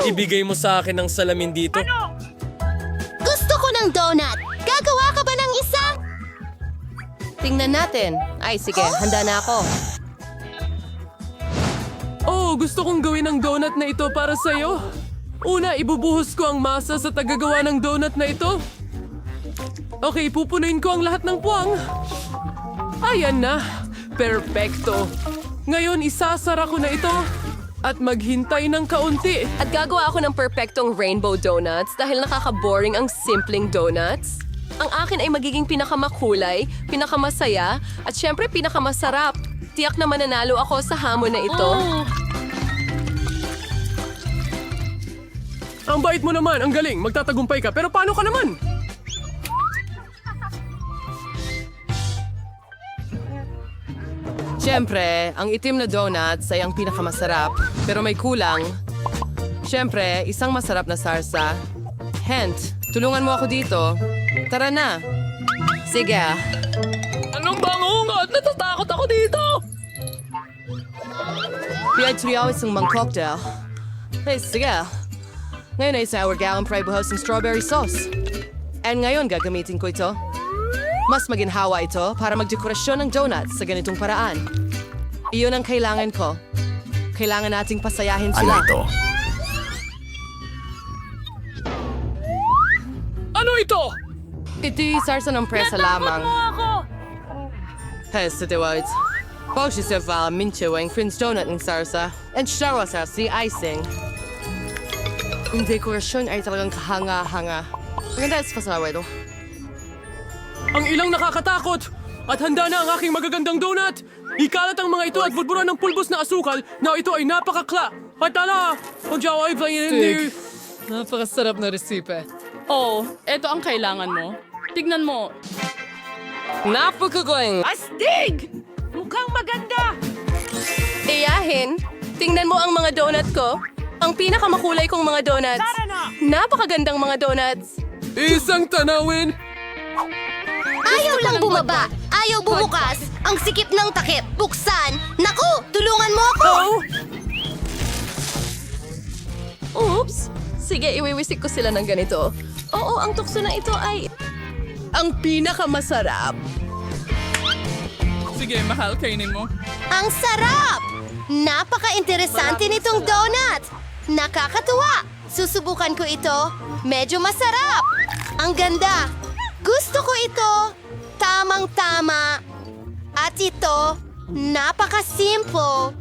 Ibigay mo sa akin ang salamin dito. Gusto ko ng donut. Gagawa ka ba ng isa? Tingnan natin. Ay, sige, handa na ako. Oh, gusto kong gawin ang donut na ito para sa'yo. Una, ibubuhos ko ang masa sa tagagawa ng donut na ito. Okay, pupunuin ko ang lahat ng puwang. Ayan na. Perfecto. Ngayon, isasara ko na ito. At maghintay ng kaunti. At gagawa ako ng perpektong rainbow donuts dahil nakaka-boring ang simpleng donuts. Ang akin ay magiging pinakamakulay, pinakamasaya, at syempre pinakamasarap. Tiyak na mananalo ako sa hamon na ito. Ang bait mo naman, ang galing. Magtatagumpay ka. Pero paano ka naman? Siyempre, ang itim na donuts ay ang pinakamasarap, pero may kulang. Siyempre, isang masarap na sarsa. Hent, tulungan mo ako dito. Tara na. Sige. Anong bangungot? Natatakot ako dito! Pinagturiyaw isang mang cocktail. Hey, sige. Ngayon ay sour gallon buhos ng strawberry sauce. And ngayon gagamitin ko ito. Mas maginhawa ito para magdekorasyon ng donuts sa ganitong paraan. Iyon ang kailangan ko. Kailangan nating pasayahin sila. Ano ito? Ano ito? Iti sarsa ng presa lamang. Hey, sa Dwight. Pausi sa vala minchewing Prince Donut ng sarsa. And sharawa sa si icing. Ang dekorasyon ay talagang kahanga-hanga. Maganda sa pasawa ito. Ang ilang nakakatakot! At handa na ang aking magagandang donut! Ikalat ang mga ito at budburan ng pulbos na asukal na ito ay napakakla! At tala! Ang jawa ay hindi... Napakasarap na resipe. Oh, eto ang kailangan mo. Tignan mo. Napakagaling! Astig! Mukhang maganda! Iyahin, tingnan mo ang mga donut ko. Ang pinakamakulay kong mga donuts. Napakagandang mga donuts. Isang tanawin! Ayaw lang bumaba. Ayaw bumukas. Ang sikip ng takip. Buksan. Naku, tulungan mo ako. Oops! Sige, iwiwisik ko sila ng ganito. Oo, ang tukso na ito ay... ang pinakamasarap. Sige, mahal, kainin mo. Ang sarap! Napaka-interesante nitong donut. Nakakatuwa. Susubukan ko ito. Medyo masarap. Ang ganda. Gusto ko ito. Tamang-tama. At ito, napaka-simple.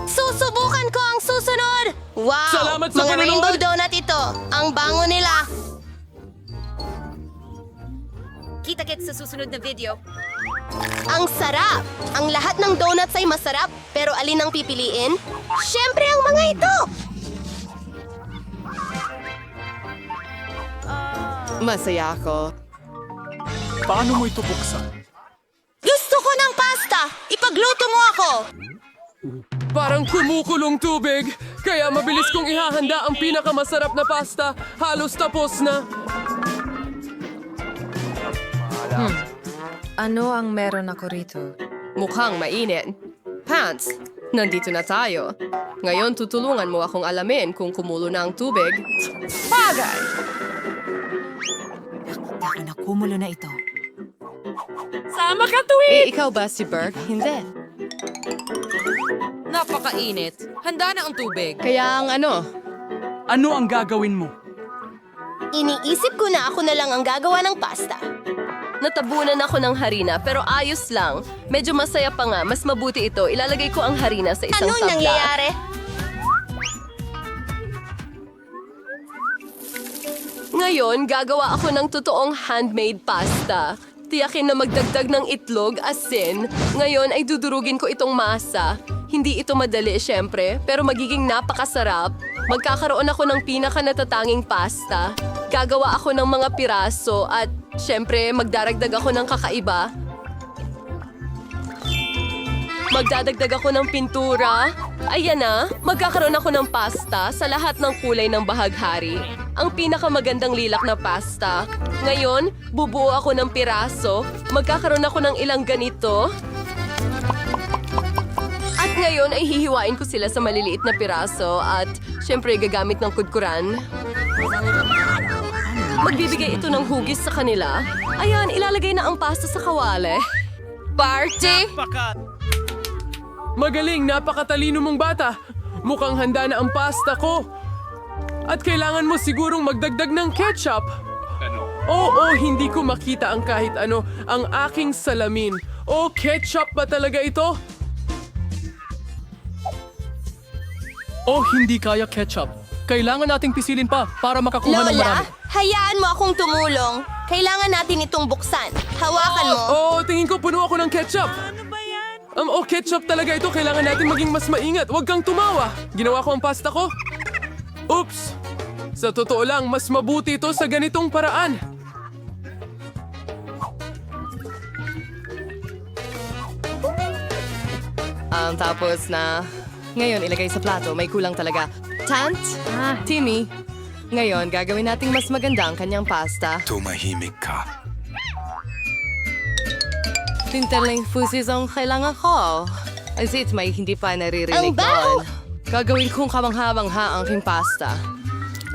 Susubukan ko ang susunod. Wow! Salamat sa mga panonood. rainbow donut ito. Ang bango nila. Kita-kits sa susunod na video. Ang sarap! Ang lahat ng donuts ay masarap, pero alin ang pipiliin? Siyempre ang mga ito! Masaya ako. Paano mo ito buksan? Gusto ko ng pasta! Ipagluto mo ako! Parang kumukulong tubig, kaya mabilis kong ihahanda ang pinakamasarap na pasta. Halos tapos na. Ano ang meron ako rito? Mukhang mainit. Pants, nandito na tayo. Ngayon tutulungan mo akong alamin kung kumulo na ang tubig. Bagay! Dahil na kumulo na ito. Sama ka, Tweet! Ikaw ba si Burke? Hindi. Napakainit. Handa na ang tubig. Kaya ang ano? Ano ang gagawin mo? Iniisip ko na ako na lang ang gagawa ng pasta. Natabunan ako ng harina pero ayos lang. Medyo masaya pa nga. Mas mabuti ito. Ilalagay ko ang harina sa isang Anong tabla. nangyayari? Ngayon, gagawa ako ng totoong handmade pasta. Tiyakin na magdagdag ng itlog, asin. Ngayon ay dudurugin ko itong masa. Hindi ito madali, syempre, pero magiging napakasarap. Magkakaroon ako ng pinaka-natatanging pasta. Gagawa ako ng mga piraso at, syempre, magdaragdag ako ng kakaiba. Magdadagdag ako ng pintura. Ayan na, magkakaroon ako ng pasta sa lahat ng kulay ng bahaghari. Ang pinakamagandang lilak na pasta. Ngayon, bubuo ako ng piraso. Magkakaroon ako ng ilang ganito. At Ngayon ay hihiwain ko sila sa maliliit na piraso at syempre gagamit ng kudkuran. Magbibigay ito ng hugis sa kanila. Ayan, ilalagay na ang pasta sa kawali. Party! Magaling, napakatalino mong bata. Mukhang handa na ang pasta ko. At kailangan mo sigurong magdagdag ng ketchup. Oo, hindi ko makita ang kahit ano, ang aking salamin. Oh, ketchup ba talaga ito? Oh, hindi kaya ketchup. Kailangan nating pisilin pa para makakuha ng Lola, marami. hayaan mo akong tumulong. Kailangan natin itong buksan. Hawakan mo. Oh, tingin ko puno ako ng ketchup. Ketchup talaga ito. Kailangan natin maging mas maingat. Huwag kang tumawa. Ginawa ko ang pasta ko. Oops! Sa totoo lang, mas mabuti ito sa ganitong paraan. Tapos na... Ngayon, ilagay sa plato. May kulang talaga. Tant? Timmy, ngayon, gagawin nating mas maganda ang kanyang pasta. Tumahimik ka. Tinterling fusis ang kailangan ko. As it may hindi pa naririnig Ang baho! doon. Gagawin kong kamangha-mangha ang aking pasta.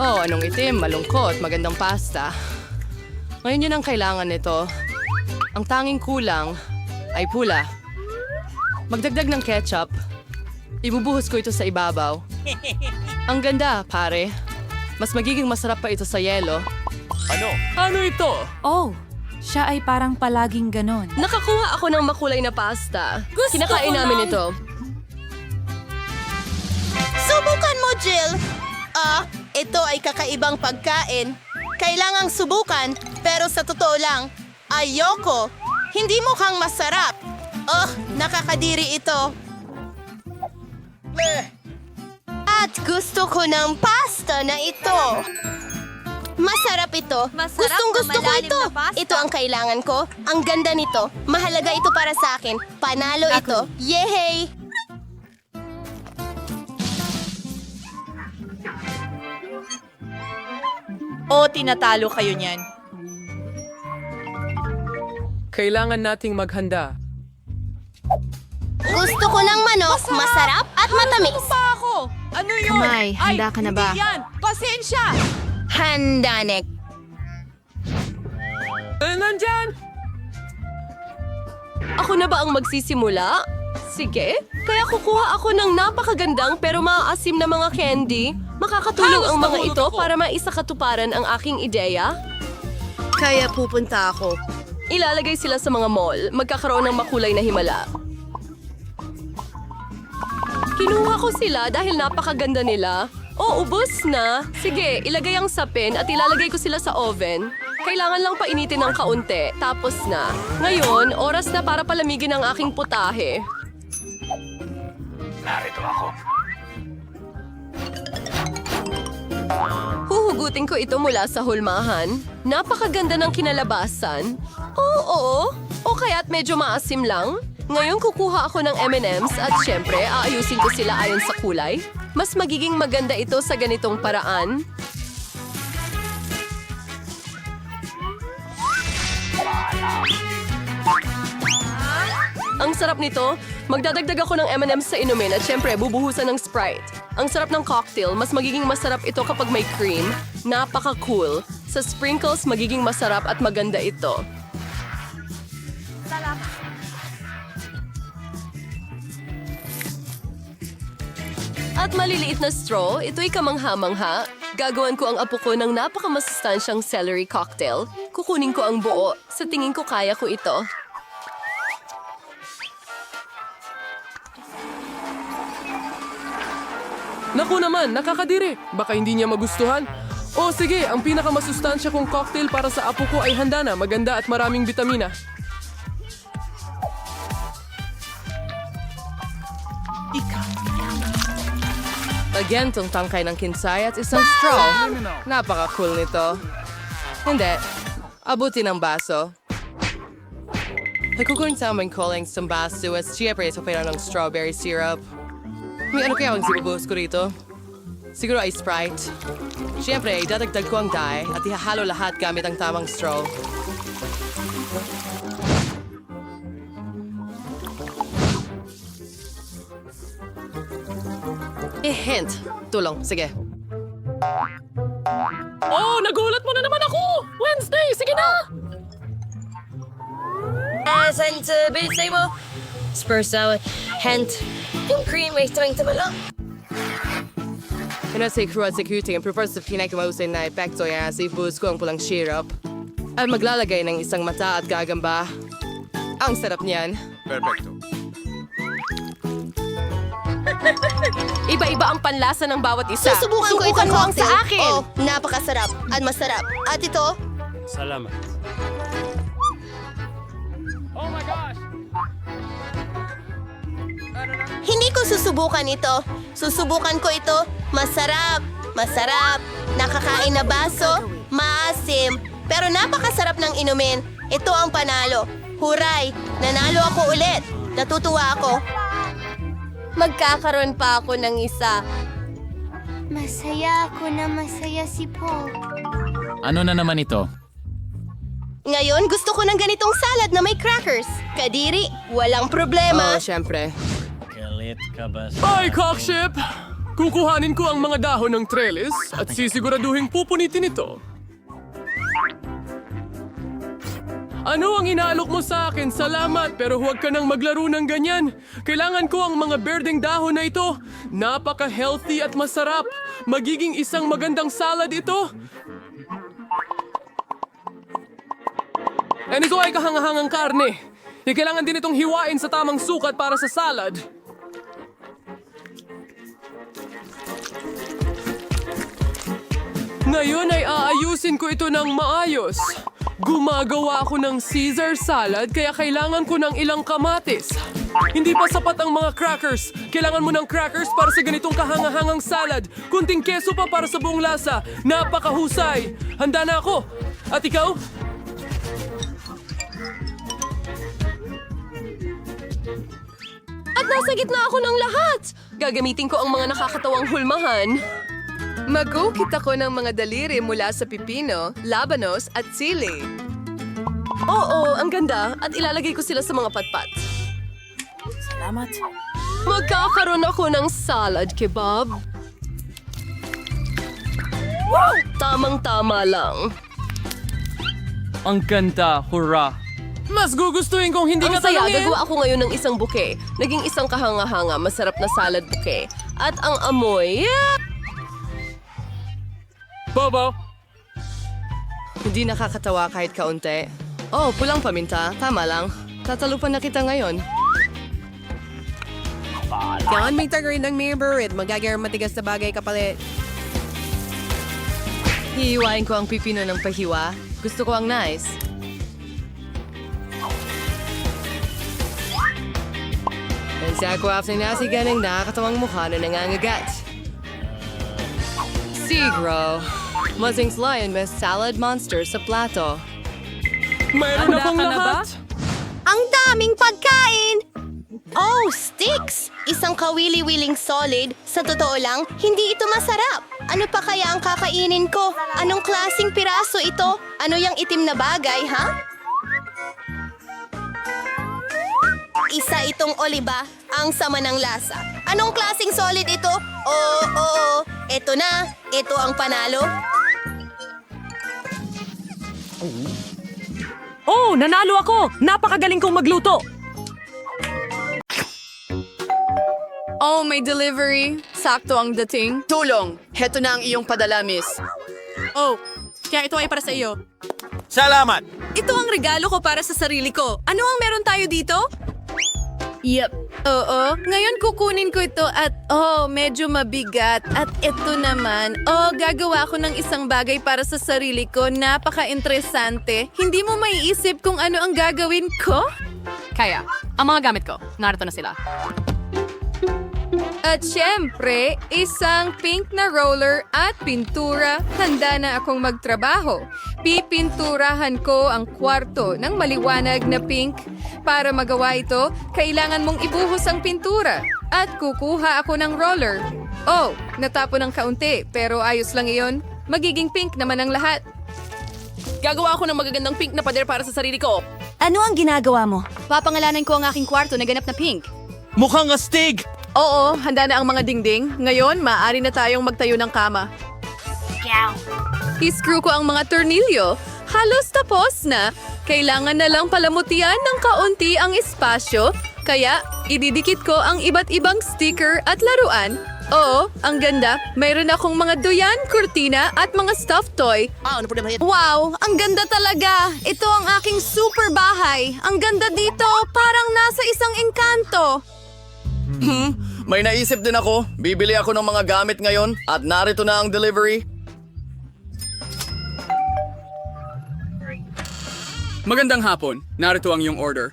Oh, anong itim, malungkot, magandang pasta. Ngayon yun ang kailangan nito. Ang tanging kulang ay pula. Magdagdag ng ketchup. Ibubuhos ko ito sa ibabaw. Ang ganda, pare. Mas magiging masarap pa ito sa yelo. Ano ito? Oh, siya ay parang palaging ganon. Nakakuha ako ng makulay na pasta. Kinakain namin ito. Subukan mo, Jill. Ito ay kakaibang pagkain. Kailangang subukan, pero sa totoo lang, ayoko. Hindi mukhang masarap. Nakakadiri ito. At gusto ko ng pasta na ito. Masarap ito. Gustong gusto ko ito. Ito ang kailangan ko. Ang ganda nito. Mahalaga ito para sa akin. Panalo ito. Yehey! Tinatalo kayo niyan. Kailangan nating maghanda. Gusto ko ng manok, masarap at matamis. Ano yun? Kamay, handa ka na ba? Hindi yan. Pasensya. Handa, Nick. Nandyan! Ako na ba ang magsisimula? Sige. Kaya kukuha ako ng napakagandang pero maaasim na mga candy. Makakatulong ang mga ito para maisakatuparan ang aking ideya. Kaya pupunta ako. Ilalagay sila sa mga mall. Magkakaroon ng makulay na himala. Kinuha ko sila dahil napakaganda nila. Ubos na. Sige, ilagay ang sapin at ilalagay ko sila sa oven. Kailangan lang painitin ng kaunti. Tapos na. Ngayon, oras na para palamigin ang aking putahe. Narito ako. Huhugutin ko ito mula sa hulmahan. Napakaganda ng kinalabasan. Oo. O kaya't medyo maasim lang. Ngayon kukuha ako ng M&M's at syempre aayusin ko sila ayon sa kulay. Mas magiging maganda ito sa ganitong paraan. Ang sarap nito. Magdadagdag ako ng M&M's sa inumin at syempre bubuhusan ng Sprite. Ang sarap ng cocktail, mas magiging masarap ito kapag may cream. Napaka-cool. Sa sprinkles, magiging masarap at maganda ito. At maliliit na straw, ito'y kamangha-mangha. Gagawan ko ang apo ko ng napakamasustansyang celery cocktail. Kukunin ko ang buo. Sa tingin ko kaya ko ito. Naku naman, nakakadiri. Baka hindi niya magustuhan. O sige, ang pinakamasustansya kong cocktail para sa apo ko ay handa na, maganda at maraming bitamina. Again, tong tangkay ng kinsay at isang straw. Napaka-cool nito. Hindi. Abutin ang baso. Nagkukunin sa aming calling sa baso at siyempre sa pera ng strawberry syrup. May ano kaya ang sinubuhos ko rito? Siguro ay Sprite. Siyempre, idadagdag ko ang dye at ihahalo lahat gamit ang tamang straw. Hint. Tulong. Sige. Oh, nagulat mo na naman ako! Wednesday, sige na! Saan sa bilisay mo? Spurs salad. Hint. Yung cream ay tawang-tama lang. Pinasay crew at security ang prefer sa pinakamausay na epekto yan sa ibus ko ang pulang syrup. At maglalagay ng isang mata at gagamba. Ang sarap niyan. Iba-iba ang panlasa ng bawat isa. Susubukan ko itong mo ang cocktail. sa akin. Oh, napakasarap at masarap. At ito, Salamat. hindi ko susubukan ito. Susubukan ko ito. Masarap. Masarap. Nakakain na baso. Maasim. Pero napakasarap ng inumin. Ito ang panalo. Huray! Nanalo ako ulit. Natutuwa ako. Magkakaroon pa ako ng isa. Masaya ako na masaya si Paul. Ano na naman ito? Ngayon, gusto ko ng ganitong salad na may crackers. Kadiri, walang problema. Oh, syempre. Galit ka ba Bye, cockship! Kukuhanin ko ang mga dahon ng trellis at sisiguraduhin pupunitin ito. Ano ang inaalok mo sa akin? Salamat, pero huwag ka nang maglaro ng ganyan. Kailangan ko ang mga berdeng dahon na ito. Napaka-healthy at masarap. Magiging isang magandang salad ito. And ito ay kahangahangang karne. Kailangan din itong hiwain sa tamang sukat para sa salad. Ngayon ay aayusin ko ito ng maayos. Gumagawa ako ng Caesar salad kaya kailangan ko ng ilang kamatis. Hindi pa sapat ang mga crackers. Kailangan mo ng crackers para sa ganitong kahangahangang salad. Kunting keso pa para sa buong lasa. Napakahusay. Handa na ako. At ikaw? At nasa gitna ako ng lahat. Gagamitin ko ang mga nakakatawang hulmahan. Magukit ako ng mga daliri mula sa pipino, labanos at sili. Oo, ang ganda. At ilalagay ko sila sa mga patpat. Salamat. Magkakaroon ako ng salad kebab. Wow! Tamang-tama lang. Ang ganda, hurra! Mas gugustuhin kong hindi Ang ka saya, tanungin. gagawa ako ngayon ng isang buke. Naging isang kahanga-hanga, masarap na salad buke. At ang amoy, Bobo, Hindi nakakatawa kahit kaunti. Oh, pulang paminta. Tama lang. Tatalupan na kita ngayon. Kailangan may tagarin ng mirror at magagawang matigas na bagay kapalit. Hihiwain ko ang pipino ng pahiwa. Gusto ko ang nice. And sa kwaf ng nasi ganing nakakatawang mukha na nangangagat. Sigro. Masing lion may salad monster sa plato. mayroon akong ka na ba? lahat. Ang daming pagkain! Oh, sticks! Isang kawili-wiling solid. Sa totoo lang, hindi ito masarap. Ano pa kaya ang kakainin ko? Anong klasing piraso ito? Ano yung itim na bagay, ha? Isa itong oliba. Ang sama ng lasa. Anong klasing solid ito? Oo. Ito na. Ito ang panalo. Oh, nanalo ako! Napakagaling kong magluto! Oh, may delivery. Sakto ang dating. Tulong! Heto na ang iyong padala, miss. Oh, kaya ito ay para sa iyo. Salamat! Ito ang regalo ko para sa sarili ko. Ano ang meron tayo dito? Yep. Oo. Ngayon kukunin ko ito at medyo mabigat. At ito naman, gagawa ko ng isang bagay para sa sarili ko. Napaka-interesante. Hindi mo maiisip kung ano ang gagawin ko? Kaya, ang mga gamit ko, narito na sila. At syempre, isang pink na roller at pintura. Handa na akong magtrabaho. Pipinturahan ko ang kwarto ng maliwanag na pink. Para magawa ito, kailangan mong ibuhos ang pintura. At kukuha ako ng roller. Oh, natapon ng kaunti, pero ayos lang iyon. Magiging pink naman ang lahat. Gagawa ako ng magagandang pink na pader para sa sarili ko. Ano ang ginagawa mo? Papangalanan ko ang aking kwarto na ganap na pink. Mukhang astig! Oo, handa na ang mga dingding. Ngayon, maaari na tayong magtayo ng kama. I-screw ko ang mga tornilyo. Halos tapos na. Kailangan na lang palamutian ng kaunti ang espasyo. Kaya, ididikit ko ang iba't ibang sticker at laruan. Oo, ang ganda. Mayroon akong mga duyan, kurtina at mga stuffed toy. Wow, ang ganda talaga. Ito ang aking super bahay. Ang ganda dito, parang nasa isang engkanto. May naisip din ako. Bibili ako ng mga gamit ngayon at narito na ang delivery. Magandang hapon. Narito ang iyong order.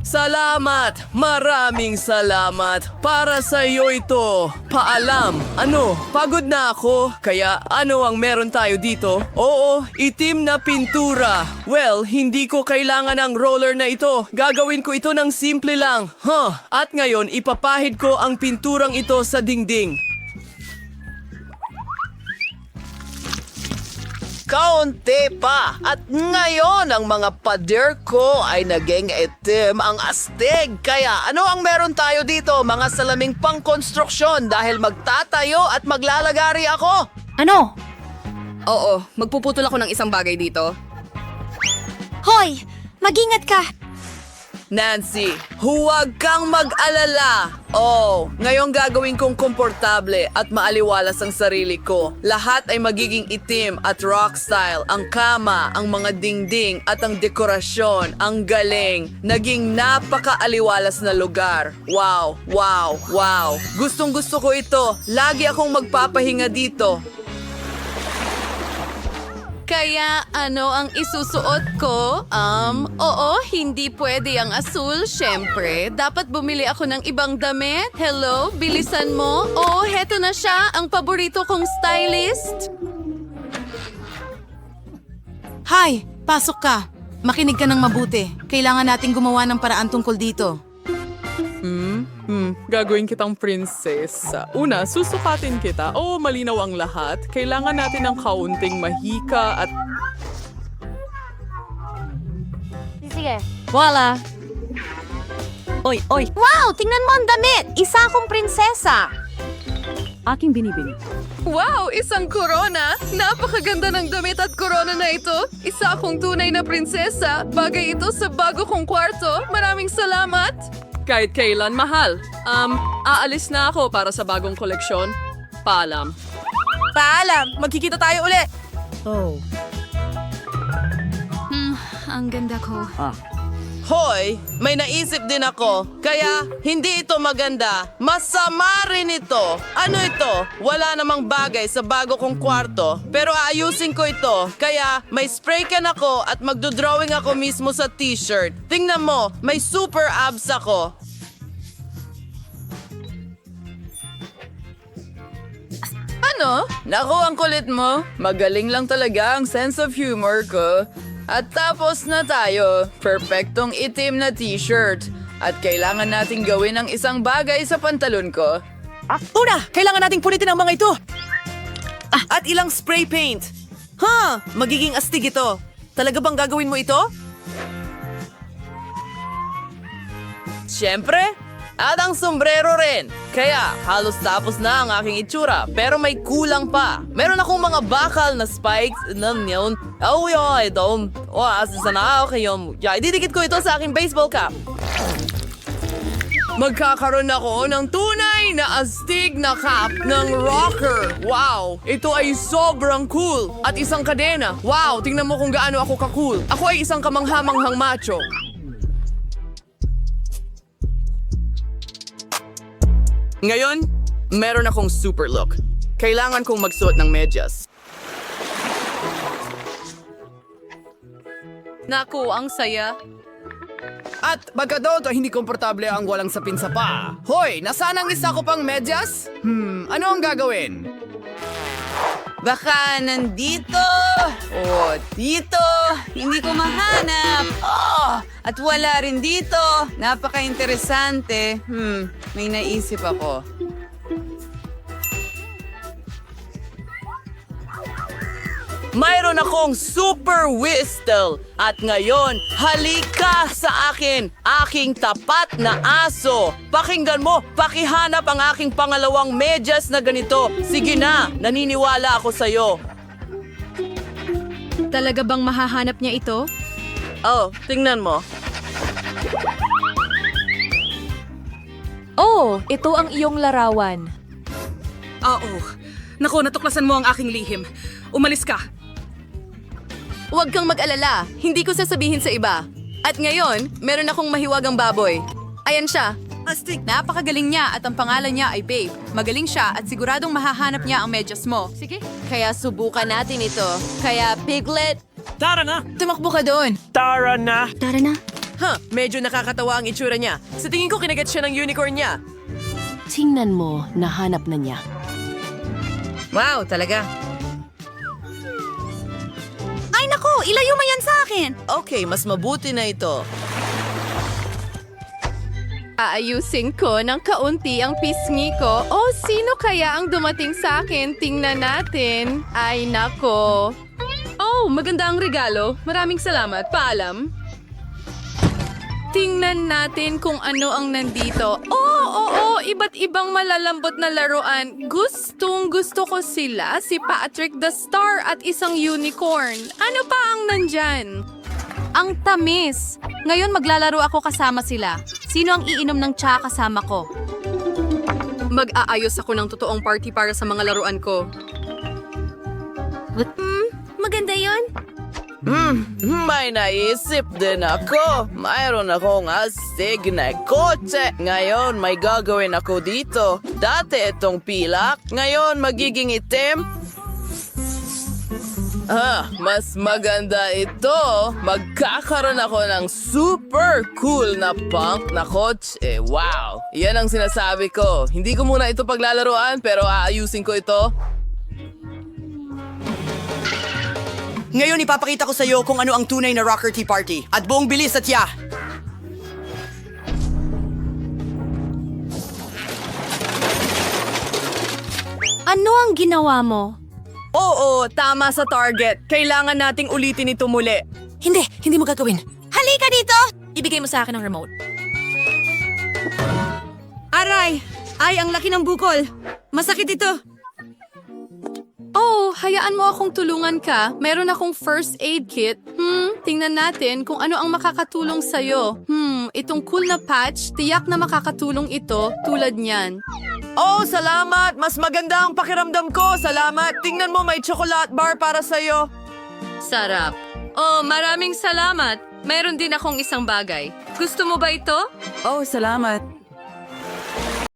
Salamat! Maraming salamat! Para sa iyo ito! Paalam! Ano? Pagod na ako. Kaya ano ang meron tayo dito? Oo, itim na pintura. Well, hindi ko kailangan ng roller na ito. Gagawin ko ito ng simple lang. At ngayon, ipapahid ko ang pinturang ito sa dingding. Kaunti pa. At ngayon, ang mga pader ko ay naging itim ang astig. Kaya ano ang meron tayo dito? Mga salaming pangkonstruksyon dahil magtatayo at maglalagari ako. Ano? Oo, magpuputol ako ng isang bagay dito. Hoy! Mag-ingat ka! Nancy, huwag kang mag-alala. Oh, ngayong gagawin kong komportable at maaliwalas ang sarili ko. Lahat ay magiging itim at rock style. Ang kama, ang mga dingding at ang dekorasyon. Ang galing. Naging napaka-aliwalas na lugar. Wow, wow, wow. Gustong gusto ko ito. Lagi akong magpapahinga dito. Kaya ano ang isusuot ko? Oo, hindi pwede ang asul, syempre. Dapat bumili ako ng ibang damit. Hello, bilisan mo. Oh, heto na siya, ang paborito kong stylist. Hi! Pasok ka. Makinig ka ng mabuti. Kailangan nating gumawa ng paraan tungkol dito. Gagawin kitang prinsesa. Una, susukatin kita. Oo, malinaw ang lahat. Kailangan natin ng kaunting mahika at... Sige. Wala! Oy, oy! Wow! Tingnan mo ang damit! Isa akong prinsesa! Aking binibini. Wow, isang korona! Napakaganda ng damit at korona na ito. Isa akong tunay na prinsesa. Bagay ito sa bago kong kwarto. Maraming salamat! Kahit kailan, mahal. Aalis na ako para sa bagong koleksyon. Paalam. Paalam! Magkikita tayo ulit! Oh. Ang ganda ko. Hoy, may naisip din ako. Kaya, hindi ito maganda. Masama rin ito. Ano ito? Wala namang bagay sa bago kong kwarto. Pero aayusin ko ito. Kaya, may spray can ako at magdodrawing ako mismo sa t-shirt. Tingnan mo, may super abs ako. Ano? Naku, ang kulit mo. Magaling lang talaga ang sense of humor ko. At tapos na tayo. Perfectong itim na t-shirt. At kailangan nating gawin ang isang bagay sa pantalon ko. Una! Kailangan nating punitin ang mga ito! At ilang spray paint. Magiging astig ito. Talaga bang gagawin mo ito? Siyempre. At ang sombrero rin. Kaya halos tapos na ang aking itsura. Pero may kulang pa. Meron akong mga bakal na spikes. Yun. Oh, yun. Sana ako yun. Ididikit ko ito sa aking baseball cap. Magkakaroon ako ng tunay na astig na cap ng rocker. Wow! Ito ay sobrang cool. At isang kadena. Wow! Tingnan mo kung gaano ako ka-cool. Ako ay isang kamanghamanghang macho. Ngayon, meron akong super look. Kailangan kong magsuot ng medyas. Naku, ang saya. At pagkadoto, hindi komportable ang walang sapin sa paa. Hoy, nasaan ang isa ko pang medyas? Ano ang gagawin? Baka nandito. O, dito. Hindi ko mahanap. At wala rin dito. Napaka-interesante. May naisip ako. mayroon akong super whistle. At ngayon, halika sa akin, aking tapat na aso. Pakinggan mo, pakihanap ang aking pangalawang medyas na ganito. Sige na, naniniwala ako sa'yo. Talaga bang mahahanap niya ito? Oh, tingnan mo. Oh, ito ang iyong larawan. Oo. Naku, natuklasan mo ang aking lihim. Umalis ka. Huwag kang mag-alala, hindi ko sasabihin sa iba. At ngayon, meron akong mahiwagang baboy. Ayan siya. Astig. Napakagaling niya at ang pangalan niya ay Babe. Magaling siya at siguradong mahahanap niya ang medyas mo. Sige. Kaya subukan natin ito. Kaya, Piglet, Tara na! Tumakbo ka doon. Tara na! Tara na. Medyo nakakatawa ang itsura niya. Sa tingin ko kinagat siya ng unicorn niya. Tingnan mo, nahanap na niya. Wow, talaga. Ay naku, ilayo mo yan sa akin. Okay, mas mabuti na ito. aayusin ko ng kaunti ang pisngi ko. O, sino kaya ang dumating sa akin? Tingnan natin. Ay, nako. Oh, maganda ang regalo. Maraming salamat. Paalam. Tingnan natin kung ano ang nandito. Oo, iba't ibang malalambot na laruan. Gustong gusto ko sila, si Patrick the Star at isang unicorn. Ano pa ang nandyan? Ang tamis. Ngayon maglalaro ako kasama sila. Sino ang iinom ng tsa kasama ko? Mag-aayos ako ng totoong party para sa mga laruan ko. Maganda yon. May naisip din ako. Mayroon akong astig na kotse. Ngayon may gagawin ako dito. Dati itong pilak, ngayon magiging itim. Mas maganda ito. Magkakaroon ako ng super cool na punk na kotse. Wow! Yan ang sinasabi ko. Hindi ko muna ito paglalaroan pero aayusin ko ito. Ngayon ipapakita ko sa iyo kung ano ang tunay na Rocker Tea Party. At buong bilis at ya! Ano ang ginawa mo? Oo, tama sa target. Kailangan nating ulitin ito muli. Hindi mo gagawin. Halika dito! Ibigay mo sa akin ang remote. Aray! Ay, ang laki ng bukol. Masakit ito. Oh, hayaan mo akong tulungan ka. Meron akong first aid kit. Tingnan natin kung ano ang makakatulong sa'yo. Itong cool na patch, tiyak na makakatulong ito tulad niyan. Oh, salamat! Mas maganda ang pakiramdam ko. Salamat! Tingnan mo, may chocolate bar para sa'yo. Sarap. Oh, maraming salamat. Meron din akong isang bagay. Gusto mo ba ito? Oh, salamat.